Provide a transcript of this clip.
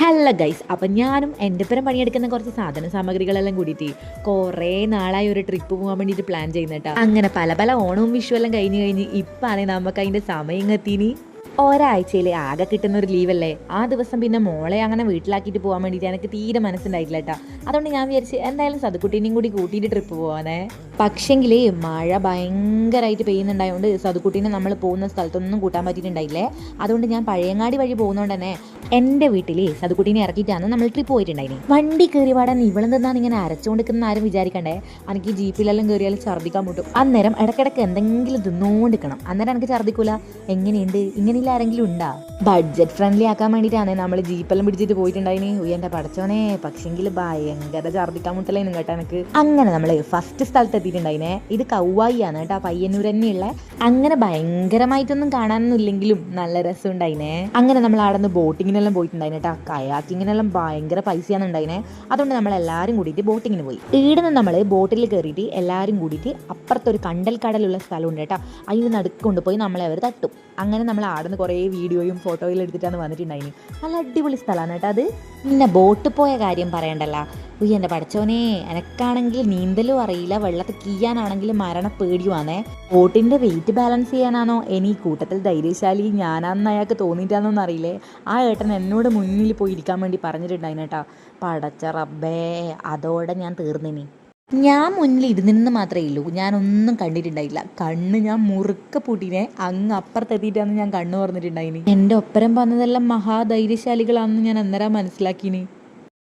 അല്ല ഗൈസ്, അപ്പം ഞാനും എൻ്റെ ഒപ്പം പണിയെടുക്കുന്ന കുറച്ച് സാധന സാമഗ്രികളെല്ലാം കൂടിയിട്ട് കുറേ നാളായി ഒരു ട്രിപ്പ് പോകാൻ വേണ്ടിയിട്ട് പ്ലാൻ ചെയ്യുന്നേട്ടാ. അങ്ങനെ പല പല ഓണവും വിഷുവെല്ലാം കഴിഞ്ഞ് ഇപ്പാണ് നമുക്ക് അതിൻ്റെ സമയം എത്തിനി. ഒരാഴ്ചയിൽ ആകെ കിട്ടുന്ന ഒരു ലീവല്ലേ, ആ ദിവസം പിന്നെ മോളെ അങ്ങനെ വീട്ടിലാക്കിയിട്ട് പോകാൻ വേണ്ടിയിട്ട് എനിക്ക് തീരെ മനസ്സുണ്ടായിട്ടില്ല കേട്ടോ. അതുകൊണ്ട് ഞാൻ വിചാരിച്ച് എന്തായാലും സതുക്കുട്ടീനെയും കൂടി കൂട്ടിയിട്ട് ട്രിപ്പ് പോകാനേ. പക്ഷെങ്കിൽ മഴ ഭയങ്കരമായിട്ട് പെയ്യുന്നുണ്ടായതുകൊണ്ട് സതുക്കുട്ടീനെ നമ്മൾ പോകുന്ന സ്ഥലത്തൊന്നും കൂട്ടാൻ പറ്റിയിട്ടുണ്ടായില്ലേ. അതുകൊണ്ട് ഞാൻ പഴയങ്ങാടി വഴി പോകുന്നതുകൊണ്ട് തന്നെ എൻ്റെ വീട്ടിൽ സതുക്കുട്ടീനെ ഇറക്കിയിട്ടാണ് നമ്മൾ ട്രിപ്പ് പോയിട്ടുണ്ടായിന്. വണ്ടി കയറി പാടാൻ ഇവളെന്താണ് ഇങ്ങനെ അരച്ചുകൊണ്ടിരിക്കുന്ന ആരും വിചാരിക്കണ്ടേ. എനിക്ക് ജീപ്പിലെല്ലാം കയറിയാലും ഛർദ്ദിക്കാൻ മുട്ടും. അന്നേരം ഇടയ്ക്കിടയ്ക്ക് എന്തെങ്കിലും തിന്നുകൊണ്ടിരിക്കണം, അന്നേരം എനിക്ക് ഛർദ്ദിക്കൂല. എങ്ങനെയുണ്ട്, ഇങ്ങനെ ആരെങ്കിലും ഉണ്ടാ? ബഡ്ജറ്റ് ഫ്രണ്ട്ലി ആക്കാൻ വേണ്ടിയിട്ടാണ് നമ്മൾ ജീപ്പെല്ലാം പിടിച്ചിട്ട് പോയിട്ടുണ്ടായിന്. എൻ്റെ പടച്ചോനെ, പക്ഷെങ്കിൽ ഭയങ്കര ഛർദ്ദിക്കാൻ മുട്ടലായിരുന്നു കേട്ടോ എനിക്ക്. അങ്ങനെ നമ്മൾ ഫസ്റ്റ് സ്ഥലത്ത് എത്തിയിട്ടുണ്ടായിനെ. ഇത് കൗവായി ആണ് കേട്ടോ, പയ്യന്നൂർ തന്നെയുള്ള. അങ്ങനെ ഭയങ്കരമായിട്ടൊന്നും കാണാനൊന്നും ഇല്ലെങ്കിലും നല്ല രസം ഉണ്ടായിനെ. അങ്ങനെ നമ്മൾ അവിടെ നിന്ന് ബോട്ടിങ്ങിനെല്ലാം പോയിട്ടുണ്ടായിന് കേട്ടോ. കയാക്കിങ്ങിനെല്ലാം ഭയങ്കര പൈസയാണ് ഉണ്ടായിനെ. അതുകൊണ്ട് നമ്മൾ എല്ലാവരും കൂടിയിട്ട് ബോട്ടിങ്ങിന് പോയി. ഇവിടെ നിന്ന് നമ്മൾ ബോട്ടിൽ കയറിയിട്ട് എല്ലാവരും കൂടിയിട്ട് അപ്പുറത്തൊരു കടലുള്ള സ്ഥലമുണ്ട് കേട്ടോ. അതിന് നടുക്ക് കൊണ്ടുപോയി നമ്മളെ അവർ തട്ടും. അങ്ങനെ നമ്മൾ അവിടെ നിന്ന് കുറേ വീഡിയോയും ഫോട്ടോയും എടുത്തിട്ടാണ് വന്നിട്ടുണ്ടായിന്. നല്ല അടിപൊളി സ്ഥലമാണ് കേട്ടോ അത്. പിന്നെ ബോട്ട് പോയ കാര്യം പറയണ്ടല്ലോ. എൻ്റെ പടച്ചോനെ, എനക്കാണെങ്കിൽ നീന്തലും അറിയില്ല, വെള്ളത്തിൽ കീയാനാണെങ്കിൽ മരണ പേടിയുമാണേ. ബോട്ടിൻ്റെ വെയിറ്റ് ബാലൻസ് ചെയ്യാനാണോ ഇനി കൂട്ടത്തിൽ ധൈര്യശാലി ഞാനാണെന്ന് അയാൾക്ക് തോന്നിയിട്ടാണെന്നൊന്നും അറിയില്ലേ. ആ ഏട്ടൻ എന്നോട് മുന്നിൽ പോയി ഇരിക്കാൻ വേണ്ടി പറഞ്ഞിട്ടുണ്ടായിന് കേട്ടോ. പടച്ച റബ്ബേ, അതോടെ ഞാൻ തീർന്നിനി. ഞാൻ മുന്നിൽ ഇരുന്നിരുന്ന് മാത്രമേ ഉള്ളൂ, ഞാനൊന്നും കണ്ടിട്ടുണ്ടായില്ല. കണ്ണ് ഞാൻ മുറുക്ക പൂട്ടിനെ. അങ്ങ് അപ്പുറത്തെത്തിയിട്ടാണ് ഞാൻ കണ്ണ് തുറന്നിട്ടുണ്ടായിനി. എൻ്റെ ഒപ്പരം പറഞ്ഞതെല്ലാം മഹാധൈര്യശാലികളാണെന്ന് ഞാൻ അന്നേരം മനസ്സിലാക്കിനി.